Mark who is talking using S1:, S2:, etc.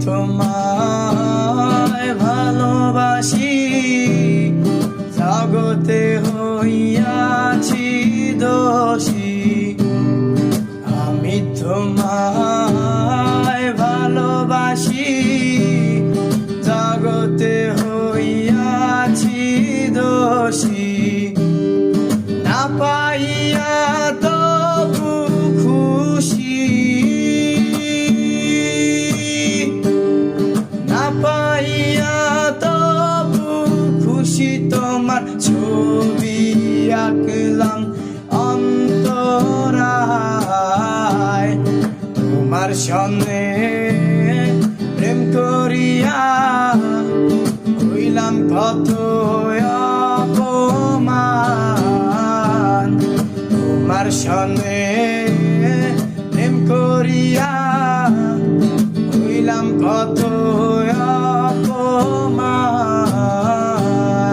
S1: তোমায় ভালোবাসি, জগতে হইয়াছি দোষী। আমি তোমায় ভালোবাসি, জগতে হইয়াছি দোষী। না পাইয়া তবু খুশি, না পাইয়া তবু খুশি। তোমার ছবি আঁকলাম অন্তরায়, তোমার সঙ্গে প্রেম করিয়া হইলাম কত অপমান। তোমার সঙ্গে প্রেম করিয়া হইলাম কত